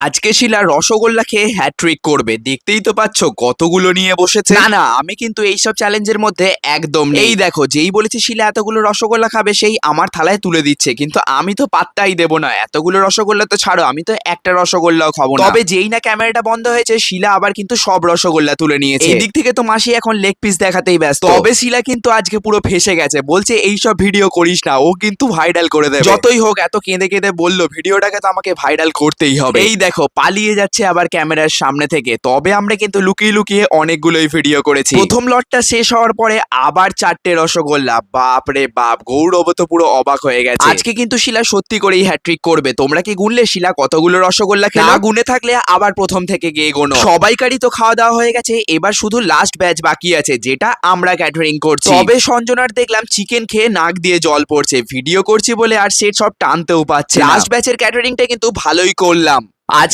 আজকে শিলা রসগোল্লা খেয়ে হ্যাট্রিক করবে, দেখতেই তো পাচ্ছ কতগুলো নিয়ে বসেছে। না না, আমি কিন্তু এইসব চ্যালেঞ্জের মধ্যে একদম নেই। এই দেখো, যেই বলেছি শিলা এতগুলো রসগোল্লা খাবে সেই আমার থালায় তুলে দিচ্ছে, কিন্তু আমি তো পাত্তাই দেবো না। এতগুলো রসগোল্লা তো ছাড়ো, আমি তো একটা রসগোল্লাও খাবো না। তবে যেই না ক্যামেরাটা বন্ধ হয়েছে শিলা আবার কিন্তু সব রসগোল্লা তুলে নিয়েছে। এই দিক থেকে তো মাসি এখন লেগ পিস দেখাতেই ব্যস্ত। তবে শিলা কিন্তু আজকে পুরো ফেসে গেছে, বলছে এইসব ভিডিও করিস না, ও কিন্তু ভাইরাল করে দেবে। যতই হোক এত কেঁদে কেঁদে বললো, ভিডিওটাকে তো আমাকে ভাইরাল করতেই হবে। এই দেখো পালিয়ে যাচ্ছে আবার ক্যামেরার সামনে থেকে। তবে আমরা কিন্তু লুকিয়ে লুকিয়ে অনেকগুলোই ভিডিও করেছি। প্রথম লটটা শেষ হওয়ার পরে আবার 4টে রসগোল্লা। বাপ রে বাপ, গৌরব তো পুরো অবাক হয়ে গেছে। আজকে কিন্তু শিলা সত্যি করেই হ্যাট্রিক করবে। তোমরা কি গুনলে শিলা কতগুলো রসগোল্লা খেলো? না গুনে থাকলে আবার প্রথম থেকে গিয়ে গোনো। সবাইকারই তো খাওয়া দাওয়া হয়ে গেছে, এবার শুধু লাস্ট ব্যাচ বাকি আছে, যেটা আমরা ক্যাটারিং করছি। তবে সঞ্জনার দেখলাম চিকেন খেয়ে নাক দিয়ে জল পড়ছে, ভিডিও করছি বলে আর সেট সব টানতেও পাচ্ছে। লাস্ট ব্যাচের ক্যাটারিংটা কিন্তু ভালোই করলাম। আজ